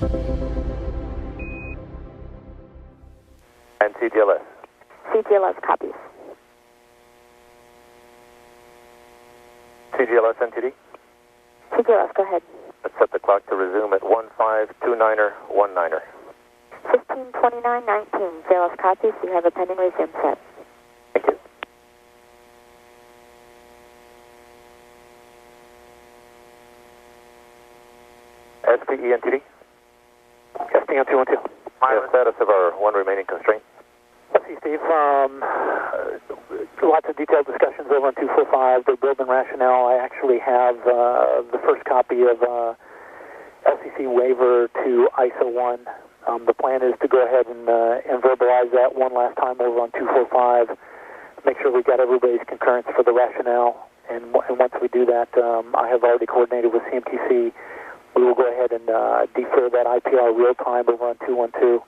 And CGLS. CGLS copies. CGLS NTD. CGLS, go ahead. Let's set the clock to resume at 1529er 19er. 152919, JLS copies. You have a pending resume set. Thank you. SPE NTD. Testing on 212. The status of our one remaining constraint. Let's see, Steve. Lots of detailed discussions over on 245, the build and rationale. I actually have the first copy of LCC waiver to ISO 1. The plan is to go ahead and verbalize that one last time over on 245, make sure we got everybody's concurrence for the rationale. And once we do that, I have already coordinated with CMTC. We will go ahead and defer that IPR real time over on 212,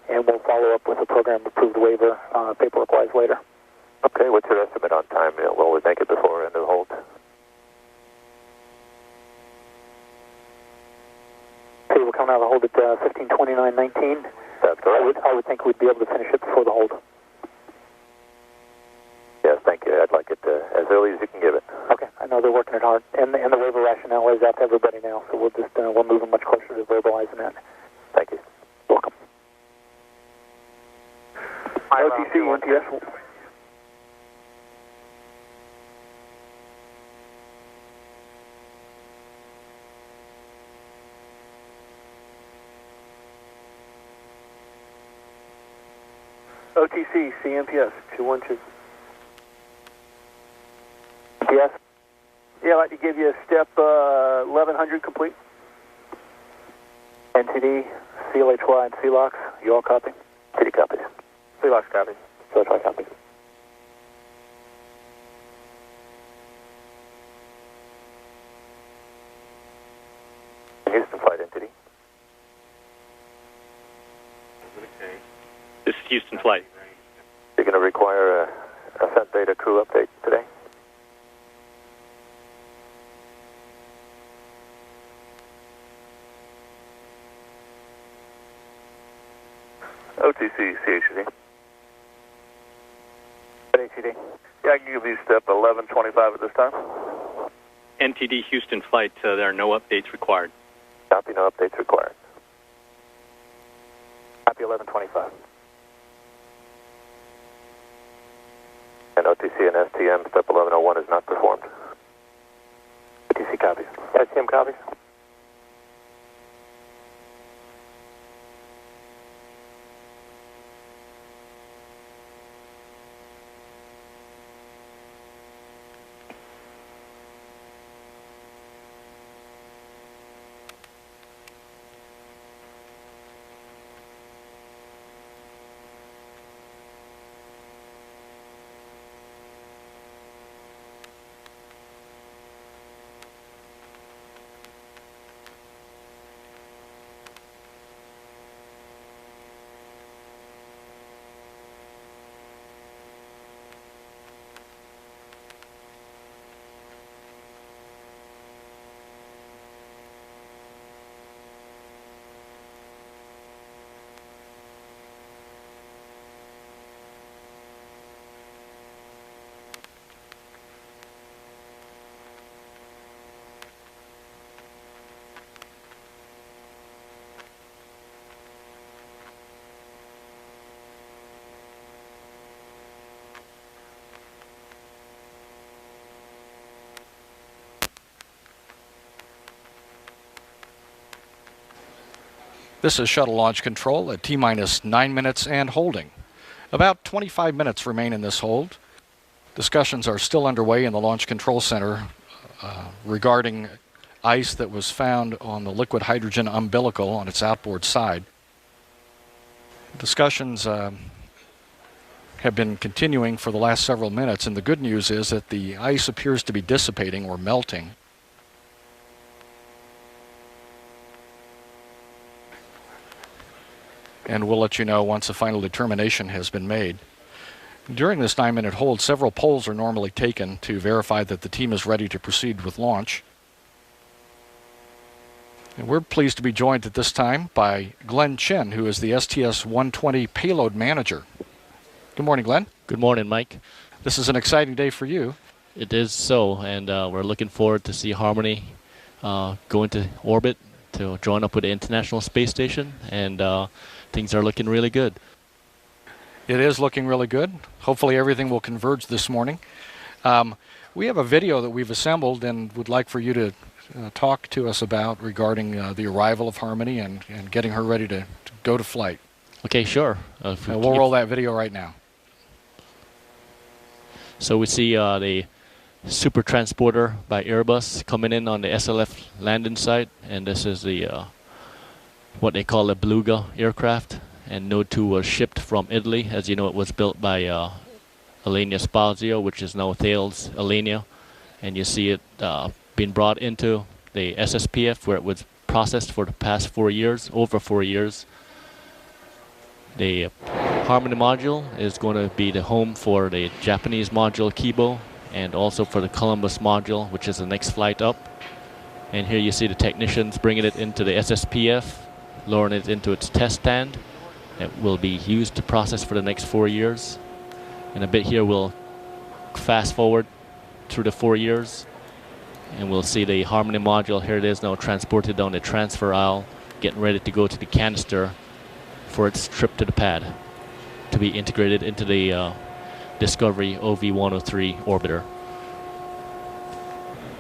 and we'll follow up with a program-approved waiver paperwork-wise later. Okay, what's your estimate on time? Will we make it before end of hold? Okay, we're coming out of the hold at 152919. That's correct. I would think we'd be able to finish it before the hold. Yes, thank you. I'd like it as early as you can give it. Okay, I know they're working it hard, and the waiver rationale is out to everybody now, so we'll just we'll move them much closer to verbalizing that. Thank you. Welcome. OTC, NTS. OTC, CMPS, 212. Yes? Yeah, I'd like to give you a step 1100 complete. NTD, CLHY, and CLOX, you all copy? TD copies. CLOX copy. CLHY copy. Houston flight NTD. This is Houston flight. You're going to require a ascent data crew update today? OTC, CHD. HCD. Yeah, I can give you step 1125 at this time. NTD Houston flight, there are no updates required. Copy, no updates required. Copy 1125. And OTC and STM, step 1101 is not performed. OTC copies. STM copies. This is Shuttle Launch Control at T-minus 9 minutes and holding. About 25 minutes remain in this hold. Discussions are still underway in the Launch Control Center regarding ice that was found on the liquid hydrogen umbilical on its outboard side. Discussions have been continuing for the last several minutes, and the good news is that the ice appears to be dissipating or melting. And we'll let you know once a final determination has been made. During this 9-minute hold, several polls are normally taken to verify that the team is ready to proceed with launch. And we're pleased to be joined at this time by Glenn Chin, who is the STS-120 Payload Manager. Good morning, Glenn. Good morning, Mike. This is an exciting day for you. It is so, and we're looking forward to see Harmony go into orbit to join up with the International Space Station, and things are looking really good. It is looking really good. Hopefully everything will converge this morning. We have a video that we've assembled and would like for you to talk to us about regarding the arrival of Harmony and getting her ready to go to flight. Okay, sure. We'll roll that video right now. So we see the Super Transporter by Airbus coming in on the SLF landing site, and this is the what they call a Beluga aircraft. And Node 2 was shipped from Italy. As you know, it was built by Alenia Spazio, which is now Thales Alenia. And you see it being brought into the SSPF, where it was processed for the past 4 years, over 4 years. The Harmony module is going to be the home for the Japanese module Kibo, and also for the Columbus module, which is the next flight up. And here you see the technicians bringing it into the SSPF, lowering it into its test stand. It will be used to process for the next 4 years. In a bit here we'll fast forward through the 4 years, and we'll see the Harmony module. Here it is now transported down the transfer aisle, getting ready to go to the canister for its trip to the pad to be integrated into the Discovery OV-103 orbiter.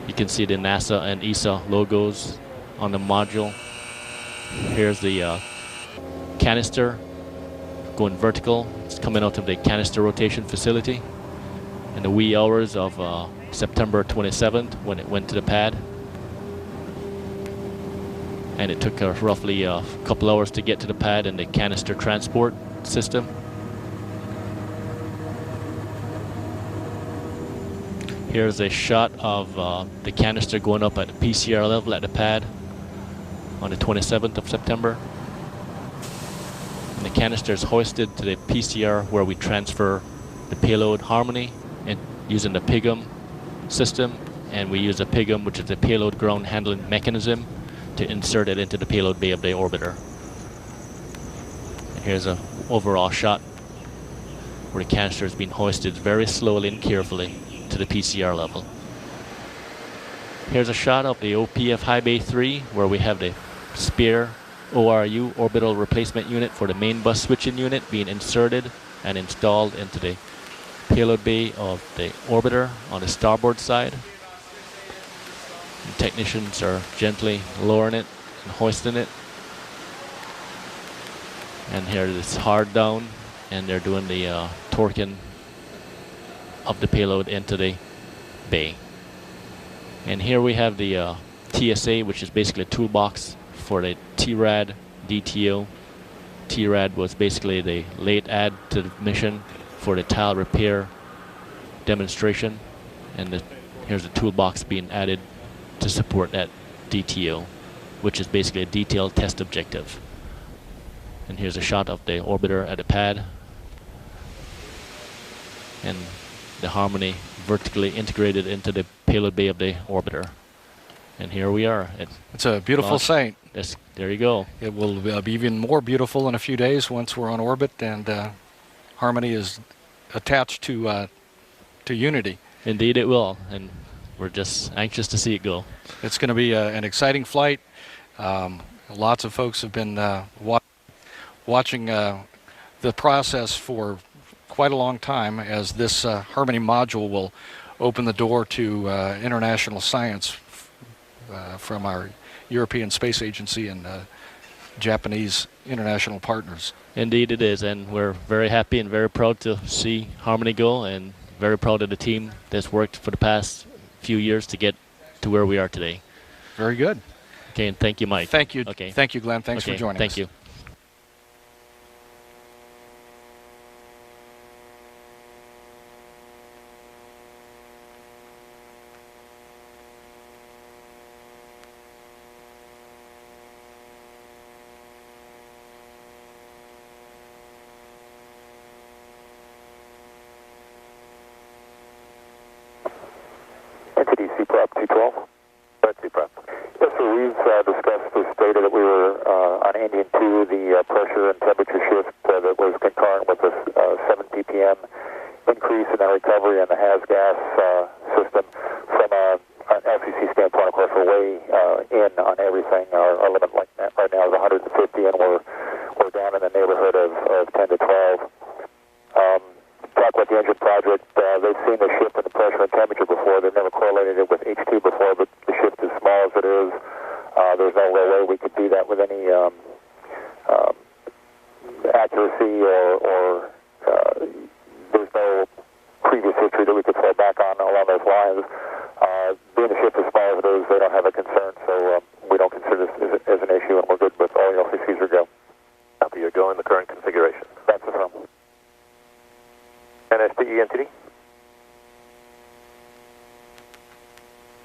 You can see the NASA and ESA logos on the module. Here's the canister going vertical. It's coming out of the canister rotation facility in the wee hours of September 27th when it went to the pad. And it took roughly a couple hours to get to the pad in the canister transport system. Here's a shot of the canister going up at the PCR level at the pad on the 27th of September. And the canister is hoisted to the PCR, where we transfer the payload Harmony and using the PIGM system. And we use a PIGM, which is the payload ground handling mechanism, to insert it into the payload bay of the orbiter. And here's an overall shot where the canister is being hoisted very slowly and carefully to the PCR level. Here's a shot of the OPF High Bay 3, where we have the spare ORU orbital replacement unit for the main bus switching unit being inserted and installed into the payload bay of the orbiter on the starboard side. And technicians are gently lowering it and hoisting it. And here it is hard down, and they're doing the torquing of the payload into the bay. And here we have the TSA, which is basically a toolbox for the TRAD DTO. TRAD was basically the late add to the mission for the tile repair demonstration, and here's the toolbox being added to support that DTO, which is basically a detailed test objective. And here's a shot of the orbiter at the pad, and the Harmony vertically integrated into the payload bay of the orbiter. And here we are. It's a beautiful sight. There you go. It will be even more beautiful in a few days once we're on orbit and Harmony is attached to Unity. Indeed it will, and we're just anxious to see it go. It's going to be an exciting flight. Lots of folks have been watching the process for quite a long time, as this Harmony module will open the door to international science from our European Space Agency and Japanese international partners. Indeed it is, and we're very happy and very proud to see Harmony go, and very proud of the team that's worked for the past few years to get to where we are today. Very good. Okay, and thank you, Mike. Thank you. Okay. Thank you, Glenn. Thanks for joining us. Thank you. NTDC prop 212. Red C prop. Yes, sir. We've discussed this data that we were on engine 2, the pressure and temperature shift that was concurrent with the 7 ppm increase in our recovery and the HAZ gas system. From an FCC standpoint, of course, we're way in on everything. Our limit right now is 150, and we're down in the neighborhood of 10 to 12. Talk about the engine project. They've seen the shift in the pressure and temperature before. They've never correlated it with H2 before, but the shift is small as it is. There's no real way we could do that with any accuracy or there's no previous history that we could fall back on along those lines. Being the shift as small as it is, they don't have a concern, so we don't consider this as an issue, and we're good with all the LCCs are go. Copy, you're going the current configuration. That's the firm. And STE NTD?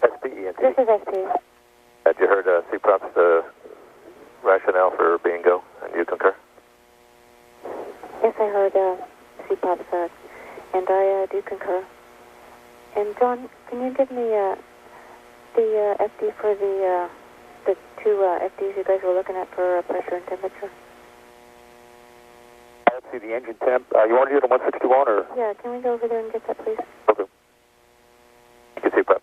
STE NTD. This is ST. Had you heard CPROP's rationale for being go, and you concur? Yes, I heard CPOPs, and I do concur. And John, can you give me the FD for the two FDs you guys were looking at for pressure and temperature? Let's see the engine temp. You want to do it on 161 or? Yeah, can we go over there and get that, please? Okay. You can see prep.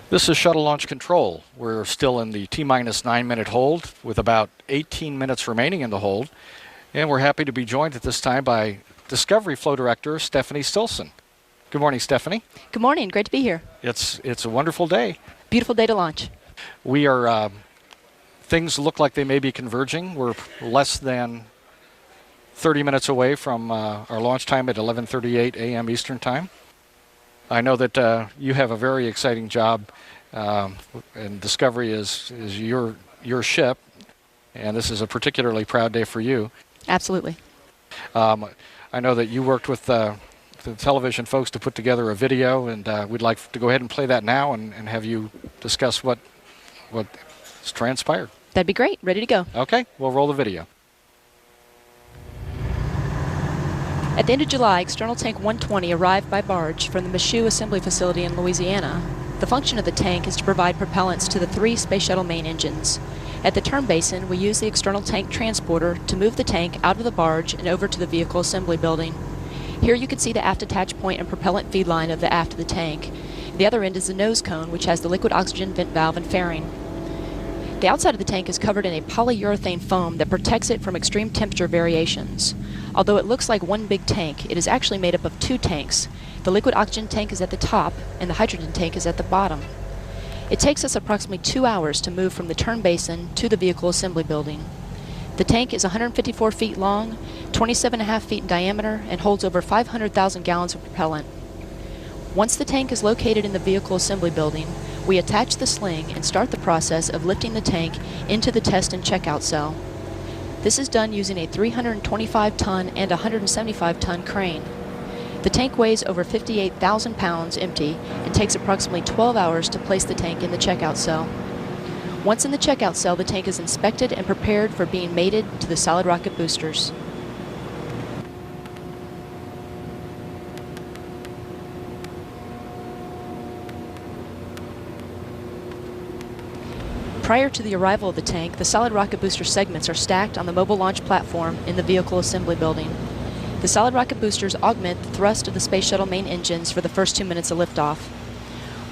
This is Shuttle Launch Control. We're still in the T-minus 9-minute hold with about 18 minutes remaining in the hold. And we're happy to be joined at this time by Discovery Flow Director Stephanie Stilson. Good morning, Stephanie. Good morning. Great to be here. It's a wonderful day. Beautiful day to launch. We are, things look like they may be converging. We're less than 30 minutes away from our launch time at 11:38 a.m. Eastern Time. I know that you have a very exciting job, and Discovery is your ship, and this is a particularly proud day for you. Absolutely. I know that you worked with the television folks to put together a video, and we'd like to go ahead and play that now and have you discuss what's transpired. That'd be great. Ready to go. Okay, we'll roll the video. At the end of July, External Tank 120 arrived by barge from the Michoud Assembly Facility in Louisiana. The function of the tank is to provide propellants to the 3 Space Shuttle main engines. At the turn basin, we use the external tank transporter to move the tank out of the barge and over to the vehicle assembly building. Here you can see the aft attach point and propellant feed line of the aft of the tank. The other end is the nose cone, which has the liquid oxygen vent valve and fairing. The outside of the tank is covered in a polyurethane foam that protects it from extreme temperature variations. Although it looks like one big tank, it is actually made up of 2 tanks. The liquid oxygen tank is at the top, and the hydrogen tank is at the bottom. It takes us approximately 2 hours to move from the turn basin to the vehicle assembly building. The tank is 154 feet long, 27.5 feet in diameter, and holds over 500,000 gallons of propellant. Once the tank is located in the vehicle assembly building, we attach the sling and start the process of lifting the tank into the test and checkout cell. This is done using a 325-ton and 175-ton crane. The tank weighs over 58,000 pounds empty and takes approximately 12 hours to place the tank in the checkout cell. Once in the checkout cell, the tank is inspected and prepared for being mated to the solid rocket boosters. Prior to the arrival of the tank, the solid rocket booster segments are stacked on the mobile launch platform in the vehicle assembly building. The solid rocket boosters augment the thrust of the Space Shuttle main engines for the first 2 minutes of liftoff.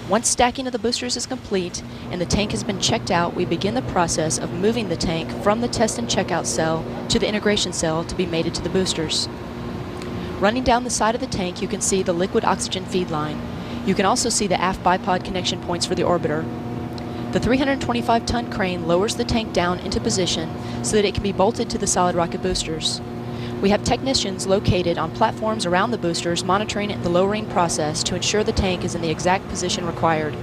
Once stacking of the boosters is complete and the tank has been checked out, we begin the process of moving the tank from the test and checkout cell to the integration cell to be mated to the boosters. Running down the side of the tank, you can see the liquid oxygen feed line. You can also see the aft bipod connection points for the orbiter. The 325-ton crane lowers the tank down into position so that it can be bolted to the solid rocket boosters. We have technicians located on platforms around the boosters monitoring the lowering process to ensure the tank is in the exact position required.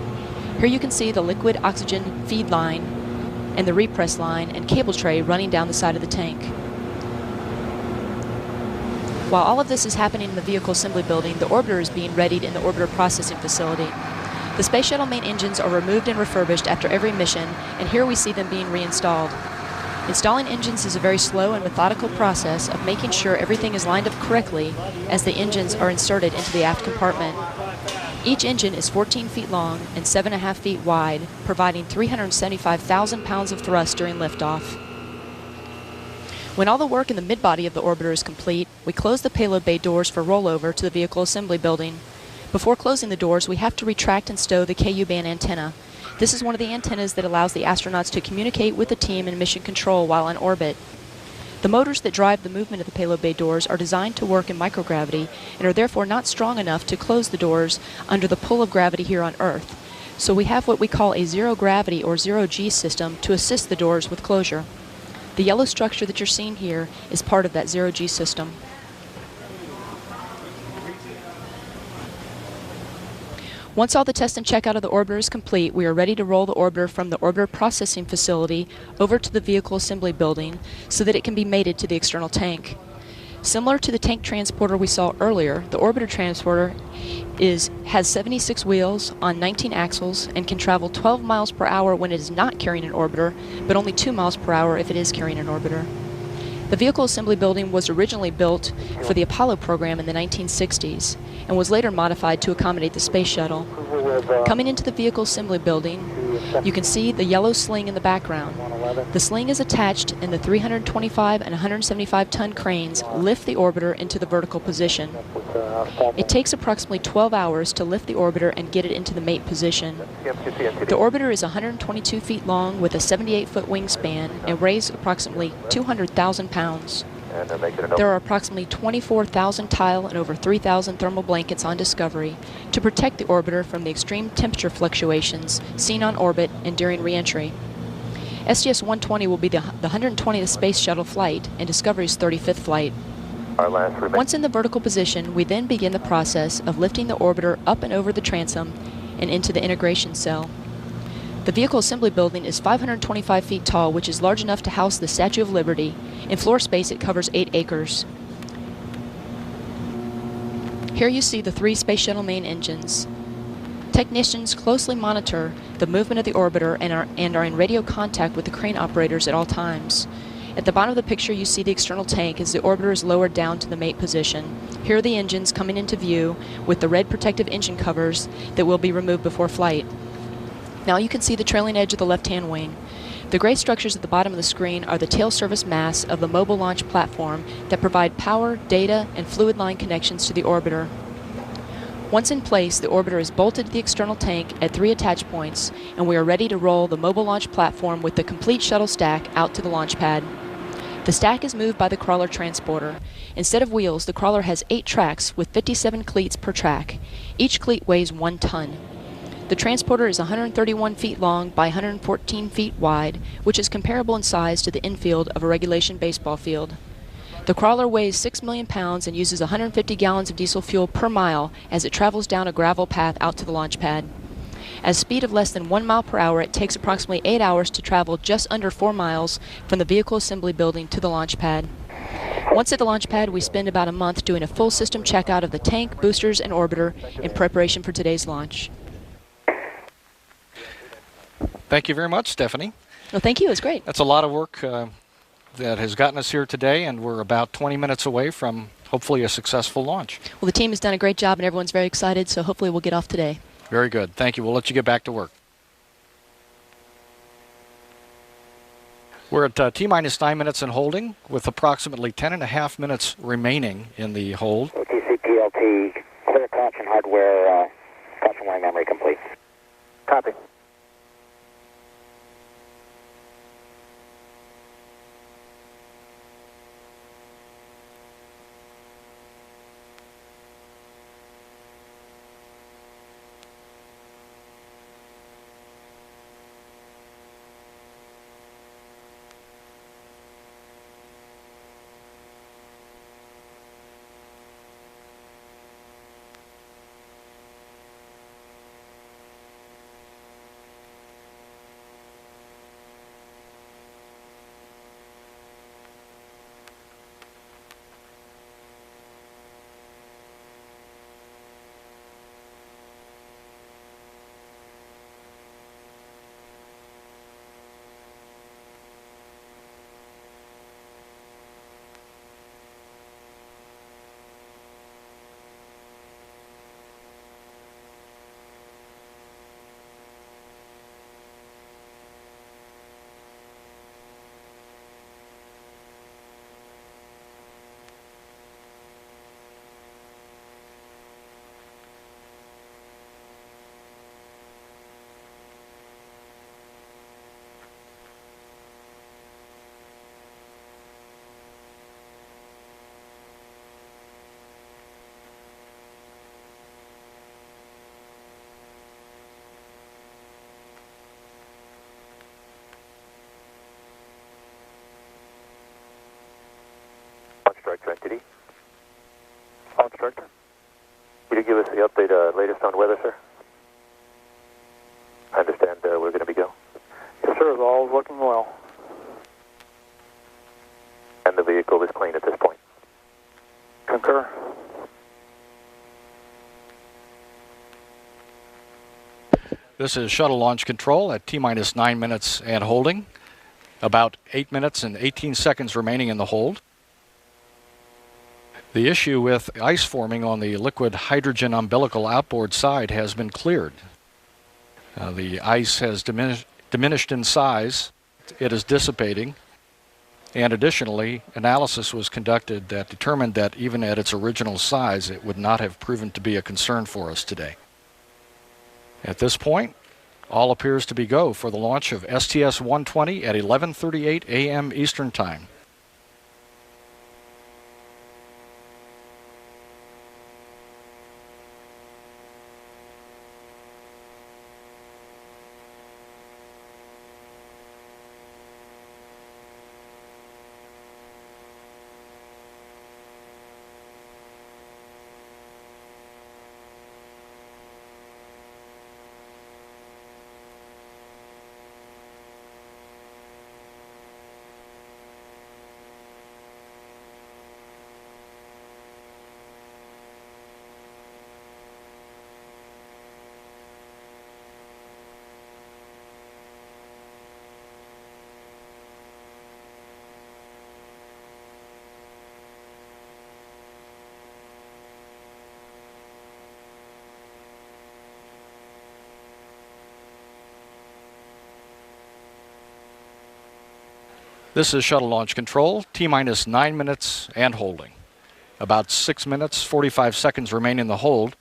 Here you can see the liquid oxygen feed line and the repress line and cable tray running down the side of the tank. While all of this is happening in the vehicle assembly building, the orbiter is being readied in the orbiter processing facility. The Space Shuttle main engines are removed and refurbished after every mission, and here we see them being reinstalled. Installing engines is a very slow and methodical process of making sure everything is lined up correctly as the engines are inserted into the aft compartment. Each engine is 14 feet long and 7.5 feet wide, providing 375,000 pounds of thrust during liftoff. When all the work in the mid-body of the orbiter is complete, we close the payload bay doors for rollover to the vehicle assembly building. Before closing the doors, we have to retract and stow the KU-band antenna. This is one of the antennas that allows the astronauts to communicate with the team in mission control while in orbit. The motors that drive the movement of the payload bay doors are designed to work in microgravity and are therefore not strong enough to close the doors under the pull of gravity here on Earth. So we have what we call a zero-gravity or zero-G system to assist the doors with closure. The yellow structure that you're seeing here is part of that zero-G system. Once all the test and checkout of the orbiter is complete, we are ready to roll the orbiter from the orbiter processing facility over to the vehicle assembly building so that it can be mated to the external tank. Similar to the tank transporter we saw earlier, the orbiter transporter has 76 wheels on 19 axles and can travel 12 miles per hour when it is not carrying an orbiter, but only 2 miles per hour if it is carrying an orbiter. The vehicle assembly building was originally built for the Apollo program in the 1960s and was later modified to accommodate the space shuttle. Coming into the vehicle assembly building, you can see the yellow sling in the background. The sling is attached and the 325 and 175 ton cranes lift the orbiter into the vertical position. It takes approximately 12 hours to lift the orbiter and get it into the mate position. The orbiter is 122 feet long with a 78-foot wingspan and weighs approximately 200,000 pounds. There are approximately 24,000 tile and over 3,000 thermal blankets on Discovery to protect the orbiter from the extreme temperature fluctuations seen on orbit and during re-entry. STS-120 will be the 120th Space Shuttle flight and Discovery's 35th flight. Once in the vertical position, we then begin the process of lifting the orbiter up and over the transom and into the integration cell. The vehicle assembly building is 525 feet tall, which is large enough to house the Statue of Liberty. In floor space, it covers 8 acres. Here you see the 3 Space Shuttle main engines. Technicians closely monitor the movement of the orbiter and are in radio contact with the crane operators at all times. At the bottom of the picture, you see the external tank as the orbiter is lowered down to the mate position. Here are the engines coming into view with the red protective engine covers that will be removed before flight. Now you can see the trailing edge of the left-hand wing. The gray structures at the bottom of the screen are the tail service masts of the mobile launch platform that provide power, data, and fluid line connections to the orbiter. Once in place, the orbiter is bolted to the external tank at 3 attach points, and we are ready to roll the mobile launch platform with the complete shuttle stack out to the launch pad. The stack is moved by the crawler transporter. Instead of wheels, the crawler has 8 tracks with 57 cleats per track. Each cleat weighs 1 ton. The transporter is 131 feet long by 114 feet wide, which is comparable in size to the infield of a regulation baseball field. The crawler weighs 6 million pounds and uses 150 gallons of diesel fuel per mile as it travels down a gravel path out to the launch pad. At a speed of less than 1 mile per hour, it takes approximately 8 hours to travel just under 4 miles from the vehicle assembly building to the launch pad. Once at the launch pad, we spend about a month doing a full system checkout of the tank, boosters, and orbiter in preparation for today's launch. Thank you very much, Stephanie. Well, thank you. It was great. That's a lot of work that has gotten us here today, and we're about 20 minutes away from hopefully a successful launch. Well, the team has done a great job, and everyone's very excited, so hopefully we'll get off today. Very good. Thank you. We'll let you get back to work. We're at T-minus 9 minutes and holding, with approximately 10.5 minutes remaining in the hold. OTC PLT, clear caution hardware, caution line memory complete. Copy. Director NTD. Launch Director. Could you give us the update, latest on weather, sir? I understand we're going to be go. Yes, sir. All is looking well. And the vehicle is clean at this point. Concur. This is Shuttle Launch Control at T-minus 9 minutes and holding. About 8 minutes and 18 seconds remaining in the hold. The issue with ice forming on the liquid hydrogen umbilical outboard side has been cleared. The ice has diminished in size. It is dissipating. And additionally, analysis was conducted that determined that even at its original size, it would not have proven to be a concern for us today. At this point, all appears to be go for the launch of STS-120 at 11:38 a.m. Eastern Time. This is Shuttle Launch Control, T-minus 9 minutes and holding. About 6 minutes, 45 seconds remain in the hold.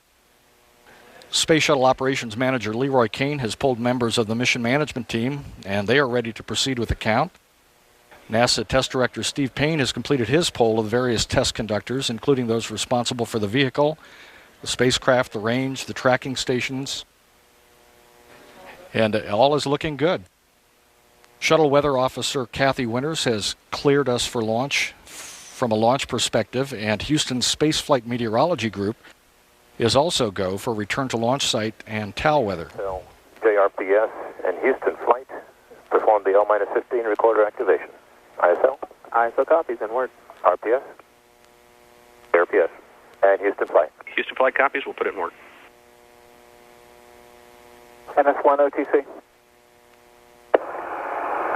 Space Shuttle Operations Manager Leroy Kane has pulled members of the mission management team, and they are ready to proceed with the count. NASA Test Director Steve Payne has completed his poll of the various test conductors, including those responsible for the vehicle, the spacecraft, the range, the tracking stations, and all is looking good. Shuttle Weather Officer Kathy Winters has cleared us for launch from a launch perspective, and Houston's Spaceflight Meteorology Group is also go for return to launch site and TAL weather. So, JRPS and Houston Flight performed the L-15 recorder activation. ISO? ISO copies and word. RPS? JRPS. And Houston Flight. Houston Flight copies, we'll put it in work. MS-1 OTC.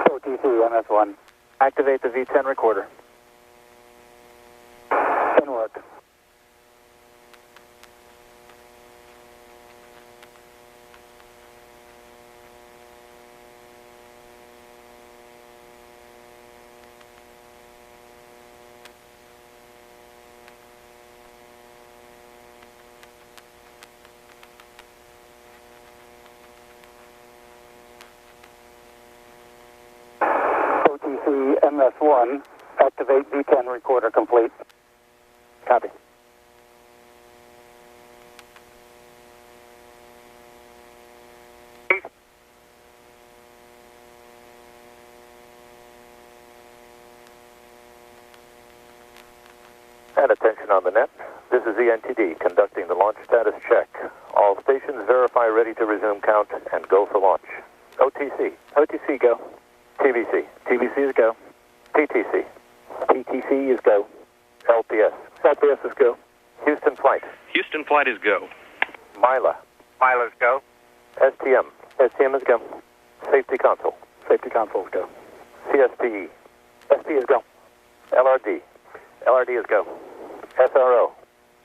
OTC, MS-1. Activate the V10 recorder. In work. MS-1, activate V10 recorder complete. Copy. And attention on the net. This is ENTD conducting the launch status check. All stations verify ready to resume count and go for launch. OTC. OTC, go. TBC. TBC is go. PTC. PTC is go. LPS. LPS is go. Houston Flight. Houston Flight is go. MILA. Milo's go. STM. STM is go. Safety Console. Safety console is go. CSPE. SP is go. LRD. LRD is go. SRO.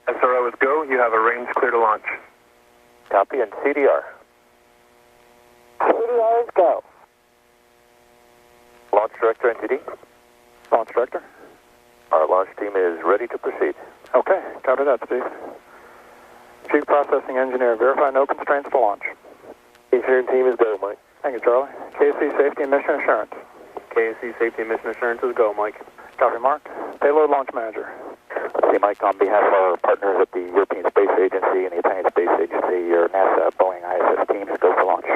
SRO is go. You have a range clear to launch. Copy. And CDR. CDR is go. Launch Director NTD. Launch Director. Our launch team is ready to proceed. Okay, copy that, Steve. Chief Processing Engineer, verify no constraints for launch. Engineering team is go, Mike. Thank you, Charlie. KC Safety and Mission Assurance. KSC Safety and Mission Assurance is go, Mike. Copy, Mark. Payload Launch Manager. See, Mike, on behalf of our partners at the European Space Agency and the Italian Space Agency, your NASA Boeing ISS teams go for launch.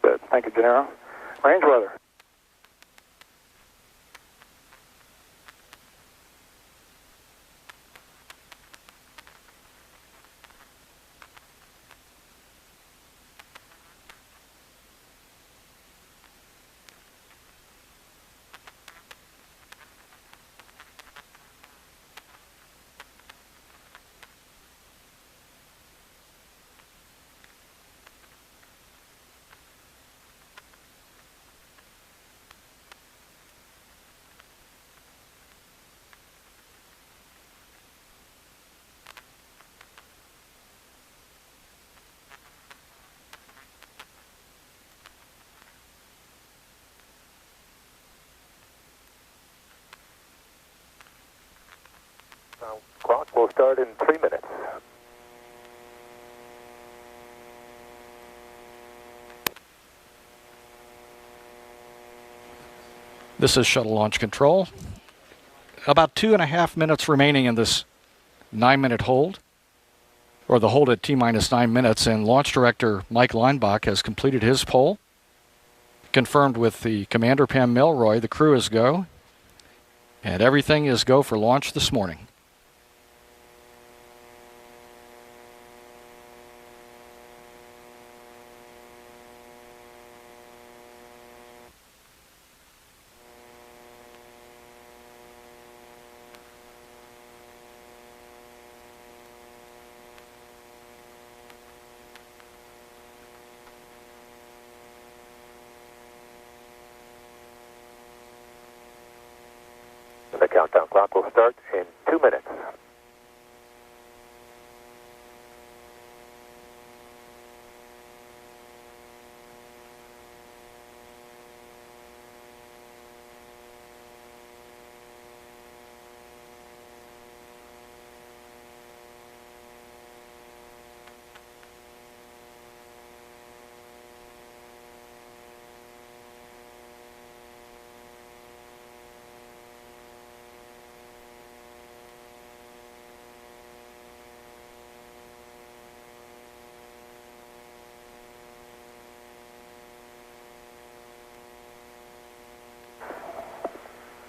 Good. Thank you, Gennaro. Range weather. Clock will start in 3 minutes. This is Shuttle Launch Control. About 2.5 minutes remaining in this 9-minute hold, or the hold at T-minus 9 minutes, and Launch Director Mike Leinbach has completed his poll. Confirmed with the Commander Pam Melroy, the crew is go, and everything is go for launch this morning. The countdown clock will start in 2 minutes.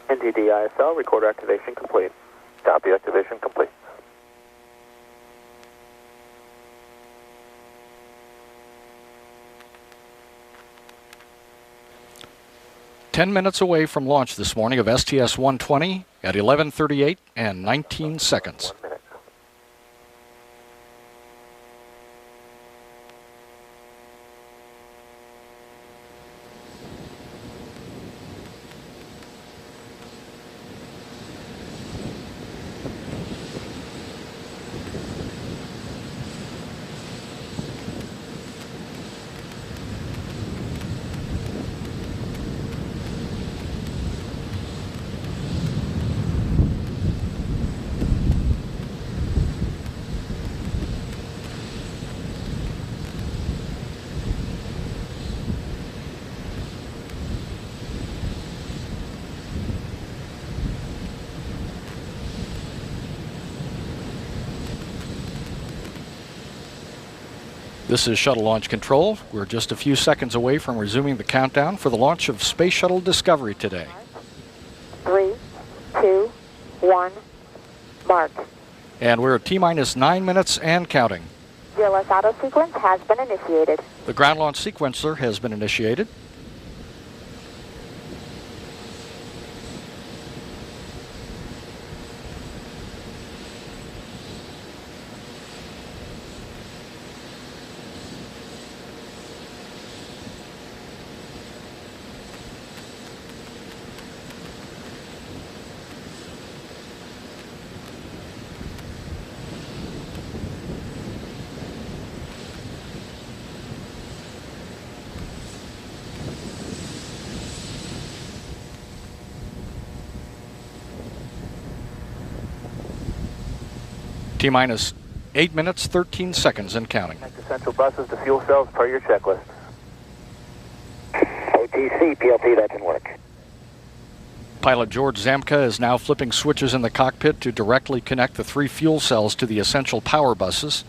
NTD ISL, recorder activation complete. Copy, activation complete. Ten minutes away from launch this morning of STS-120 at 11:38 and 19 seconds. 1 minute. This is Shuttle Launch Control. We're just a few seconds away from resuming the countdown for the launch of Space Shuttle Discovery today. 3, 2, 1, mark. And we're at T-minus 9 minutes and counting. GLS auto sequence has been initiated. The ground launch sequencer has been initiated. T-minus 8 minutes, 13 seconds and counting. Connect essential buses to fuel cells per your checklist. OTC, PLT, that didn't work. Pilot George Zamka is now flipping switches in the cockpit to directly connect the 3 fuel cells to the essential power buses.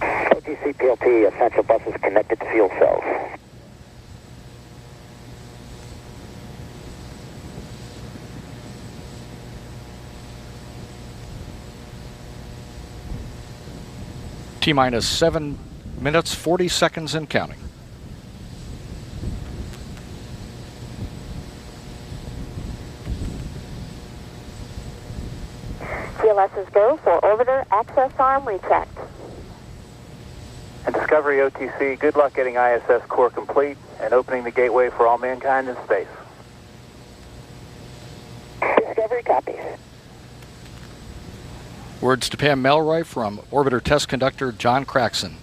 OTC, PLT, essential buses connected to fuel cells. T-minus 7 minutes, 40 seconds and counting. GLS's go for orbiter access arm rechecked. And Discovery OTC, good luck getting ISS core complete and opening the gateway for all mankind in space. Discovery copies. Words to Pam Melroy from Orbiter Test Conductor John Craxon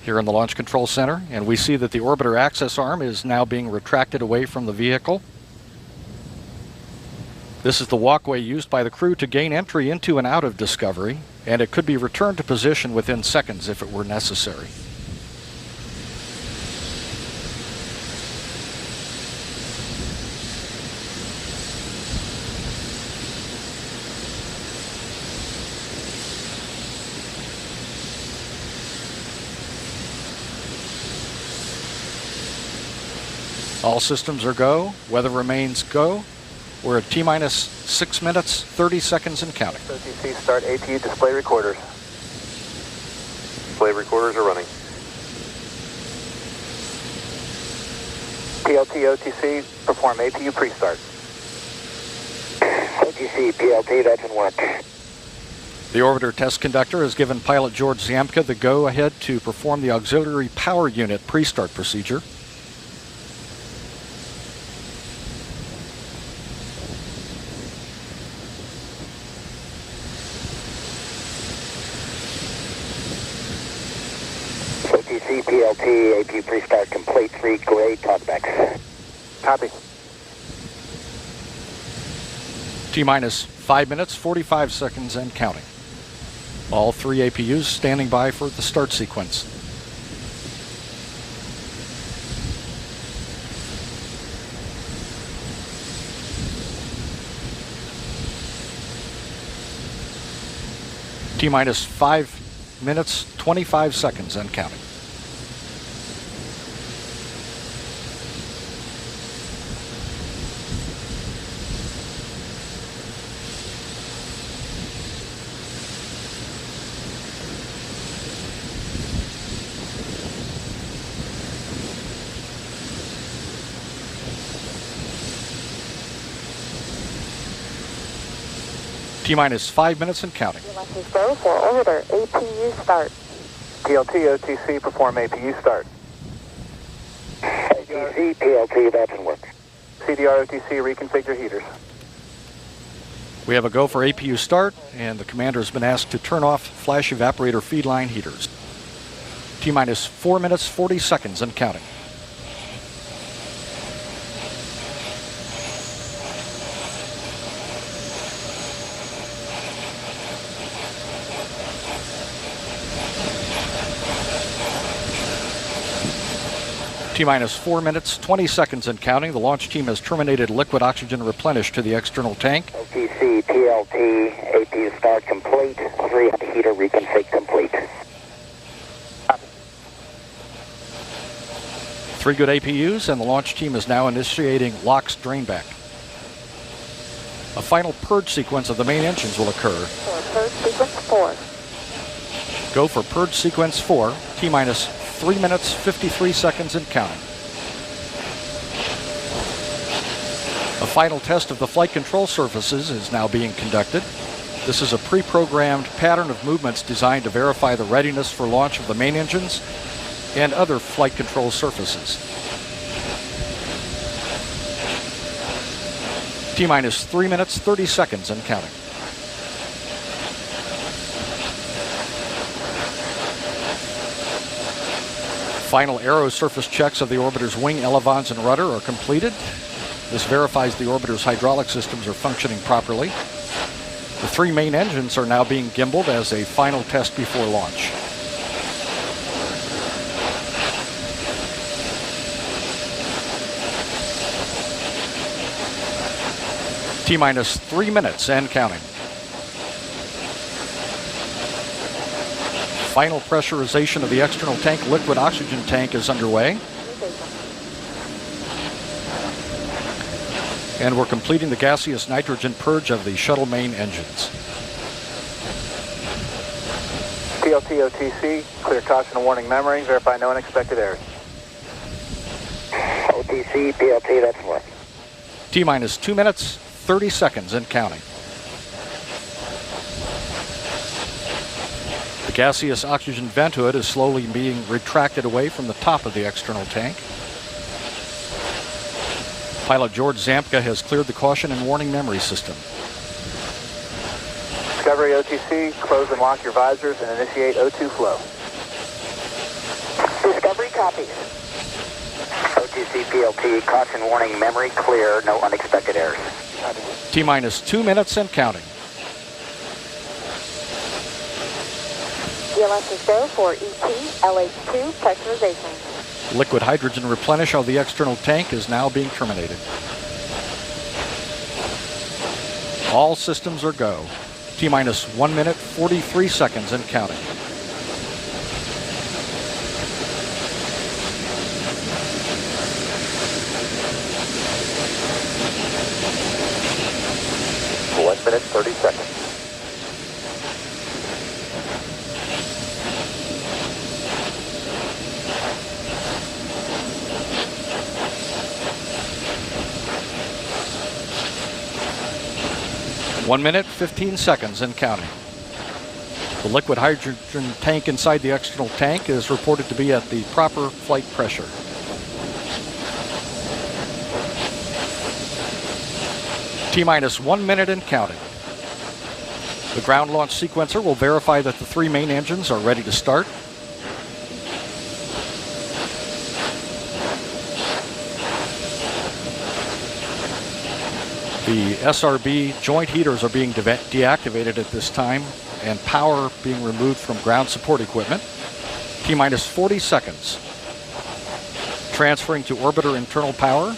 here in the Launch Control Center, and we see that the orbiter access arm is now being retracted away from the vehicle. This is the walkway used by the crew to gain entry into and out of Discovery, and it could be returned to position within seconds if it were necessary. All systems are go. Weather remains go. We're at T-minus 6 minutes, 30 seconds and counting. OTC, start APU display recorders. Display recorders are running. PLT, OTC, perform APU pre-start. OTC, PLT, that's in work. The orbiter test conductor has given pilot George Zamka the go-ahead to perform the auxiliary power unit pre-start procedure. OTC, PLT, APU pre-start complete, 3 grade talkbacks. Copy. T-minus 5 minutes, 45 seconds and counting. All 3 APUs standing by for the start sequence. T-minus 5 minutes, 25 seconds and counting. T-minus 5 minutes and counting. Go for orbiter, APU start. PLT, OTC, perform APU start. OTC, PLT, that's in work. CDR, OTC, reconfigure heaters. We have a go for APU start, and the commander has been asked to turn off flash evaporator feed line heaters. T-minus 4 minutes, 40 seconds and counting. T-minus 4 minutes, 20 seconds and counting. The launch team has terminated liquid oxygen replenish to the external tank. OTC, PLT, APU start complete, 3 heater reconfig complete. 3 good APUs, and the launch team is now initiating LOX drainback. A final purge sequence of the main engines will occur. Purge sequence 4. Go for purge sequence 4, T-minus 3 minutes, 53 seconds and counting. A final test of the flight control surfaces is now being conducted. This is a pre-programmed pattern of movements designed to verify the readiness for launch of the main engines and other flight control surfaces. T-minus 3 minutes, 30 seconds and counting. Final aero surface checks of the orbiter's wing elevons and rudder are completed. This verifies the orbiter's hydraulic systems are functioning properly. The 3 main engines are now being gimbaled as a final test before launch. T-minus 3 minutes and counting. Final pressurization of the external tank liquid oxygen tank is underway. And we're completing the gaseous nitrogen purge of the shuttle main engines. PLT, OTC, clear caution and warning memory, verify no unexpected errors. OTC, PLT, that's in work. T-minus 2 minutes, 30 seconds and counting. The gaseous oxygen vent hood is slowly being retracted away from the top of the external tank. Pilot George Zamka has cleared the caution and warning memory system. Discovery, OTC, close and lock your visors and initiate O2 flow. Discovery copies. ATC PLT, caution warning, memory clear, no unexpected errors. T-minus 2 minutes and counting. DLS is go for ET, LH2, pressurization. Liquid hydrogen replenish of the external tank is now being terminated. All systems are go. T-minus 1 minute, 43 seconds and counting. One minute, 30 seconds. One minute, 15 seconds and counting. The liquid hydrogen tank inside the external tank is reported to be at the proper flight pressure. T-minus 1 minute and counting. The ground launch sequencer will verify that the 3 main engines are ready to start. The SRB joint heaters are being deactivated at this time and power being removed from ground support equipment. T-minus 40 seconds. Transferring to orbiter internal power.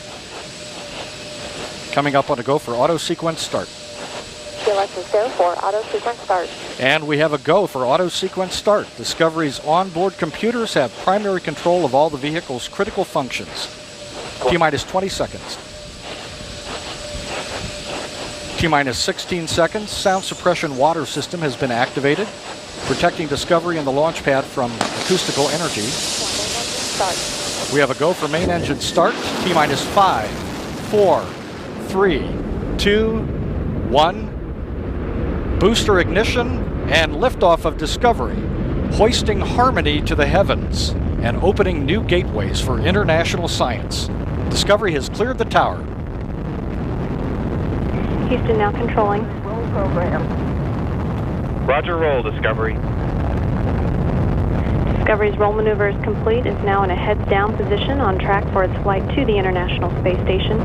Coming up on a go for auto sequence start. DLS is go for auto sequence start. And we have a go for auto sequence start. Discovery's onboard computers have primary control of all the vehicle's critical functions. T-minus 20 seconds. T-minus 16 seconds. Sound suppression water system has been activated, protecting Discovery and the launch pad from acoustical energy. We have a go for main engine start. T-minus 5, 4, 3, 2, 1. Booster ignition and liftoff of Discovery, hoisting harmony to the heavens and opening new gateways for international science. Discovery has cleared the tower. Houston now controlling. Roll program. Roger, roll, Discovery. Discovery's roll maneuver is complete. It's now in a heads-down position on track for its flight to the International Space Station.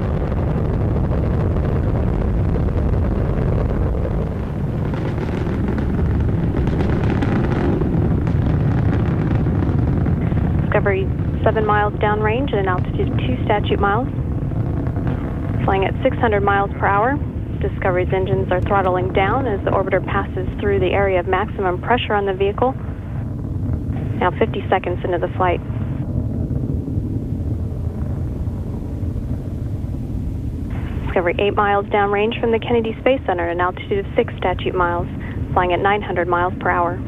Discovery 7 miles downrange at an altitude of 2 statute miles. Flying at 600 miles per hour. Discovery's engines are throttling down as the orbiter passes through the area of maximum pressure on the vehicle. Now 50 seconds into the flight. Discovery 8 miles downrange from the Kennedy Space Center at an altitude of 6 statute miles, flying at 900 miles per hour.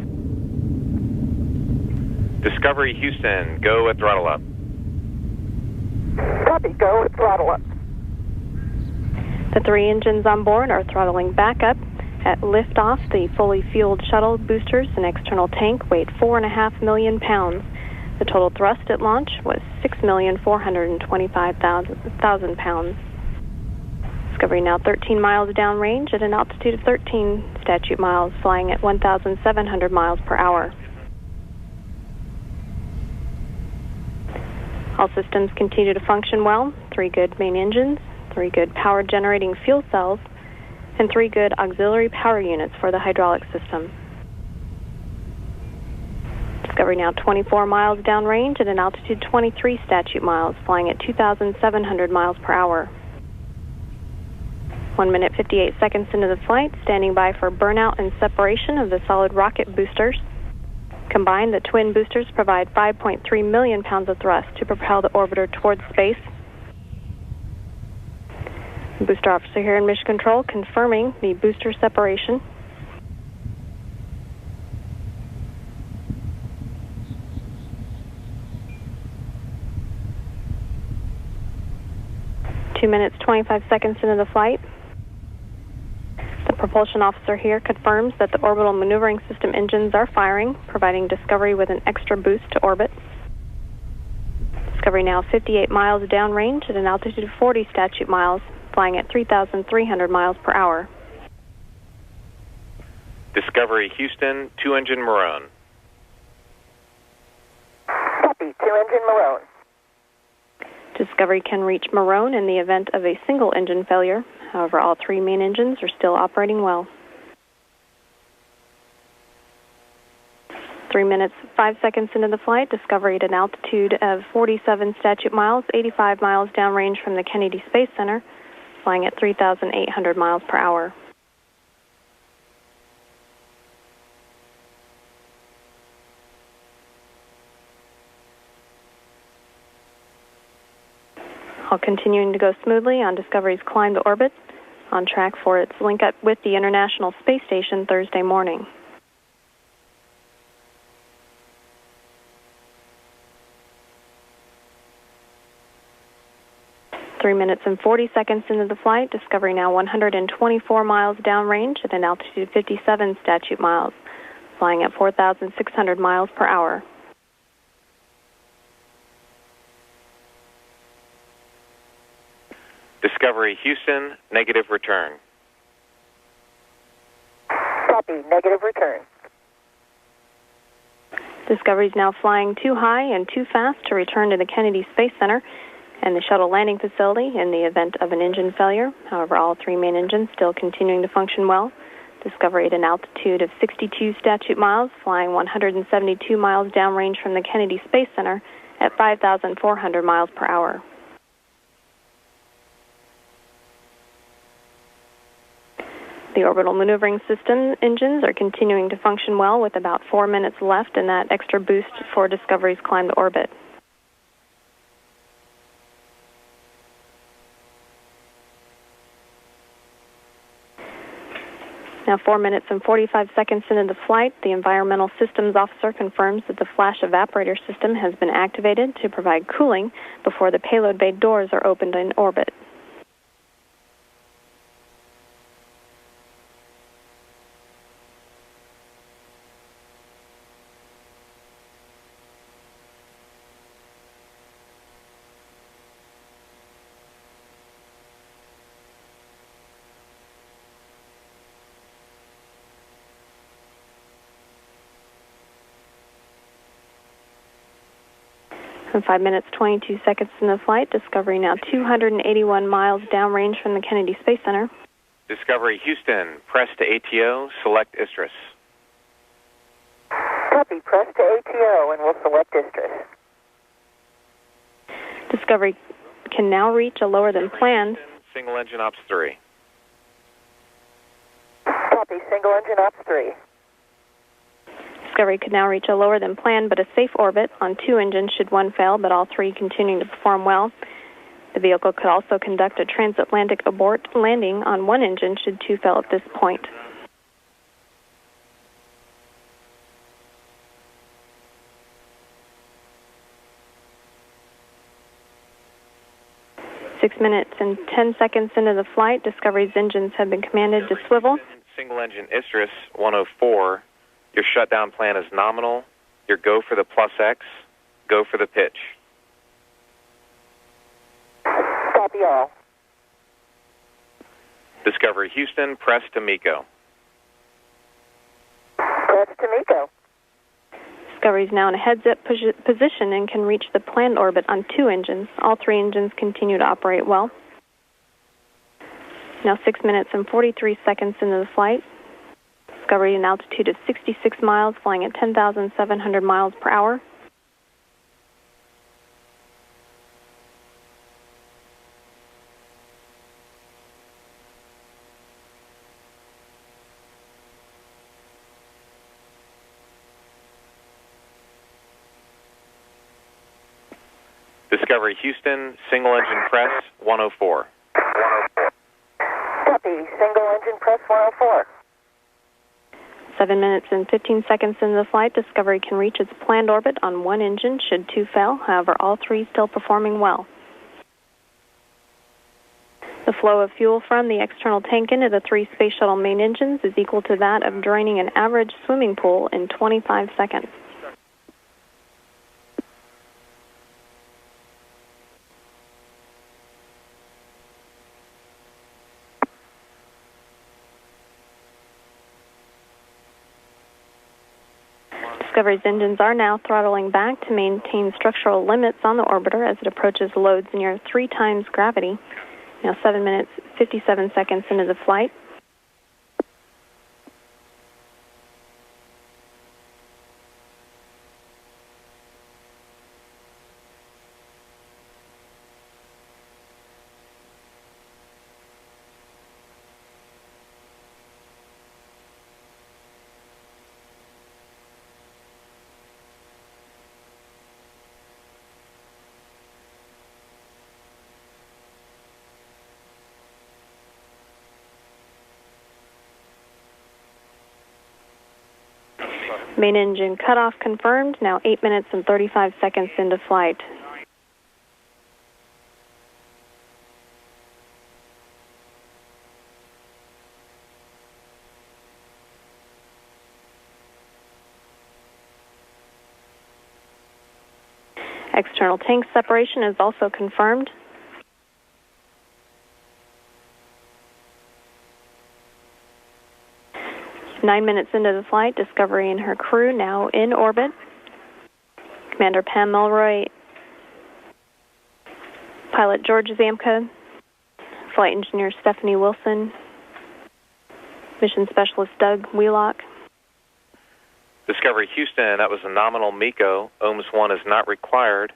Discovery Houston, go at throttle up. Copy, go at throttle up. The 3 engines on board are throttling back up. At liftoff, the fully fueled shuttle boosters and external tank weighed 4.5 million pounds. The total thrust at launch was 6,425,000 pounds. Discovery now 13 miles downrange at an altitude of 13 statute miles, flying at 1,700 miles per hour. All systems continue to function well. 3 good main engines, 3 good power generating fuel cells, and 3 good auxiliary power units for the hydraulic system. Discovery now 24 miles downrange at an altitude 23 statute miles, flying at 2,700 miles per hour. 1 minute 58 seconds into the flight, standing by for burnout and separation of the solid rocket boosters. Combined, the twin boosters provide 5.3 million pounds of thrust to propel the orbiter towards space. Booster officer here in Mission Control confirming the booster separation. Two minutes, 25 seconds into the flight. The propulsion officer here confirms that the orbital maneuvering system engines are firing, providing Discovery with an extra boost to orbit. Discovery now 58 miles downrange at an altitude of 40 statute miles, flying at 3,300 miles per hour. Discovery Houston, 2-engine Maroon. Copy, 2-engine Maroon. Discovery can reach Marone in the event of a single engine failure. However, all 3 main engines are still operating well. 3 minutes, 5 seconds into the flight, Discovery at an altitude of 47 statute miles, 85 miles downrange from the Kennedy Space Center, flying at 3,800 miles per hour. All continuing to go smoothly on Discovery's climb to orbit, on track for its link up with the International Space Station Thursday morning. 3 minutes and 40 seconds into the flight, Discovery now 124 miles downrange at an altitude of 57 statute miles, flying at 4,600 miles per hour. Discovery Houston, negative return. Copy, negative return. Discovery is now flying too high and too fast to return to the Kennedy Space Center and the shuttle landing facility in the event of an engine failure. However, all 3 main engines still continuing to function well. Discovery at an altitude of 62 statute miles, flying 172 miles downrange from the Kennedy Space Center at 5,400 miles per hour. The orbital maneuvering system engines are continuing to function well with about 4 minutes left in that extra boost for Discovery's climb to orbit. Now 4 minutes and 45 seconds into the flight, the Environmental Systems Officer confirms that the flash evaporator system has been activated to provide cooling before the payload bay doors are opened in orbit. In 5 minutes, 22 seconds in the flight, Discovery now 281 miles downrange from the Kennedy Space Center. Discovery Houston, press to ATO, select Istris. Copy, press to ATO and we'll select Istris. Discovery can now reach a lower than planned. Single engine ops 3. Copy, single engine ops 3. Discovery could now reach a lower than planned but a safe orbit on 2 engines should one fail, but all 3 continuing to perform well. The vehicle could also conduct a transatlantic abort landing on 1 engine should 2 fail at this point. Six minutes and 10 seconds into the flight, Discovery's engines have been commanded to swivel. Single engine Istris 104. Your shutdown plan is nominal. Your go for the plus X. Go for the pitch. Copy all. Discovery Houston, press to MECO. Press to MECO. Discovery is now in a heads-up position and can reach the planned orbit on 2 engines. All 3 engines continue to operate well. Now 6 minutes and 43 seconds into the flight. Discovery at an altitude of 66 miles, flying at 10,700 miles per hour. Discovery Houston, single engine press 104. Copy, single engine press 104. 7 minutes and 15 seconds into the flight, Discovery can reach its planned orbit on 1 engine should 2 fail. However, all 3 still performing well. The flow of fuel from the external tank into the 3 Space Shuttle main engines is equal to that of draining an average swimming pool in 25 seconds. Discovery's engines are now throttling back to maintain structural limits on the orbiter as it approaches loads near 3 times gravity. Now 7 minutes, 57 seconds into the flight. Main engine cutoff confirmed, now 8 minutes and 35 seconds into flight. External tank separation is also confirmed. Nine minutes into the flight, Discovery and her crew now in orbit. Commander Pamela Melroy, pilot George Zamka, flight engineer Stephanie Wilson, mission specialist Doug Wheelock. Discovery Houston, that was a nominal MECO. OMS 1 is not required.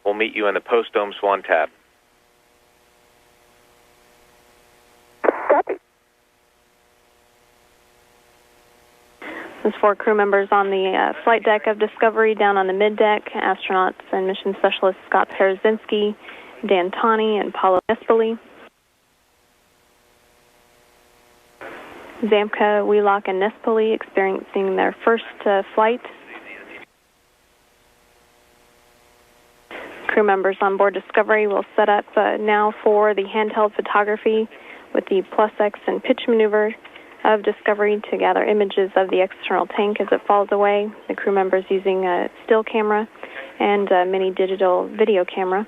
We'll meet you in the post-OMS 1 tab. There's 4 crew members on the flight deck of Discovery. Down on the mid-deck, astronauts and mission specialists Scott Perezinski, Dan Tawney, and Paulo Nespoli. Zamka, Wheelock, and Nespoli experiencing their first flight. Crew members on board Discovery will set up now for the handheld photography with the plus X and pitch maneuver of Discovery to gather images of the external tank as it falls away. The crew members using a still camera and a mini digital video camera.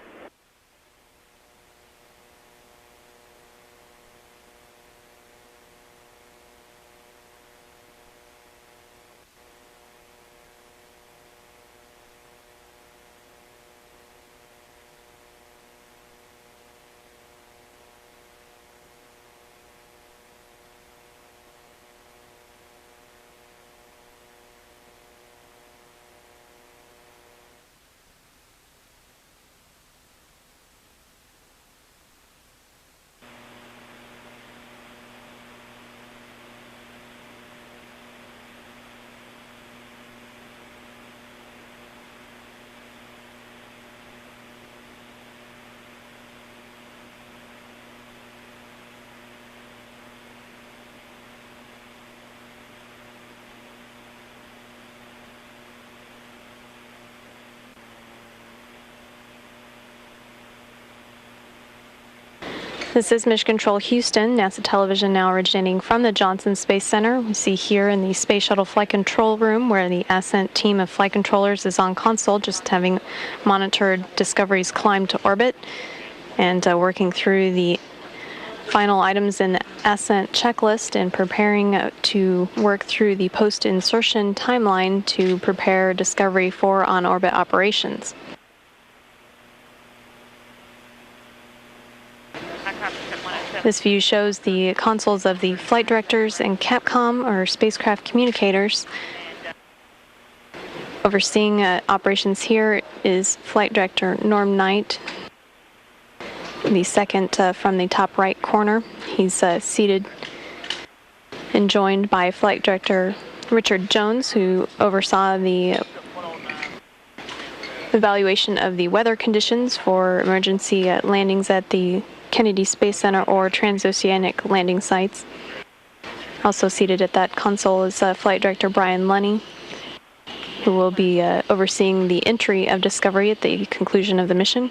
This is Mission Control Houston, NASA television now originating from the Johnson Space Center. We see here in the Space Shuttle Flight Control Room where the ascent team of flight controllers is on console, just having monitored Discovery's climb to orbit and working through the final items in the ascent checklist and preparing to work through the post-insertion timeline to prepare Discovery for on-orbit operations. This view shows the consoles of the flight directors and Capcom, or spacecraft communicators. Overseeing operations here is Flight Director Norm Knight, the second from the top right corner. He's seated and joined by Flight Director Richard Jones, who oversaw the evaluation of the weather conditions for emergency landings at the Kennedy Space Center or transoceanic landing sites. Also seated at that console is Flight Director Brian Lunny, who will be overseeing the entry of Discovery at the conclusion of the mission.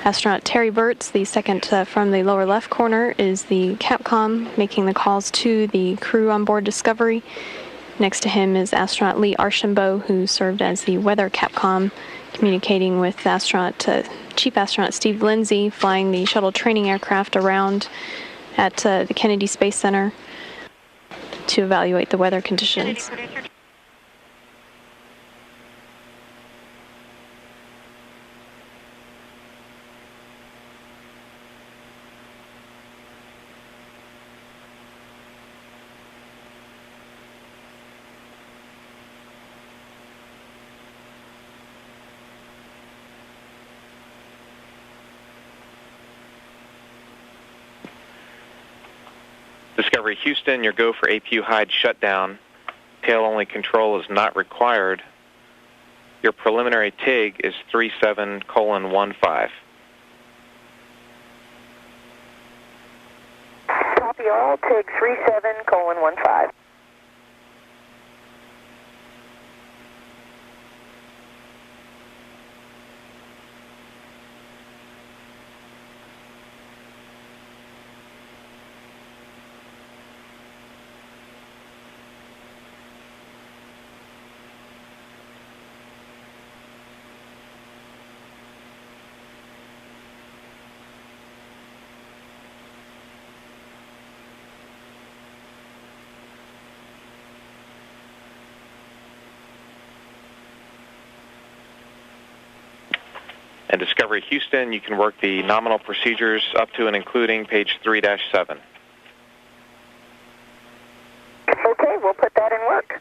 Astronaut Terry Burtz, the second from the lower left corner, is the Capcom, making the calls to the crew on board Discovery. Next to him is astronaut Lee Archambault, who served as the weather Capcom, communicating with Chief Astronaut Steve Lindsay, flying the shuttle training aircraft around at the Kennedy Space Center to evaluate the weather conditions. Discovery Houston, your go for APU hide shutdown. Tail-only control is not required. Your preliminary TIG is 37:15. Copy all, TIG 37:15. And Discovery Houston, you can work the nominal procedures up to and including page 3-7. Okay, we'll put that in work.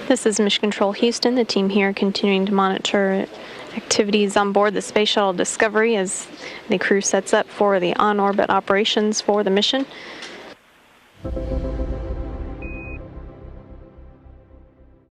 This is Mission Control Houston, the team here continuing to monitor activities on board the Space Shuttle Discovery as the crew sets up for the on-orbit operations for the mission.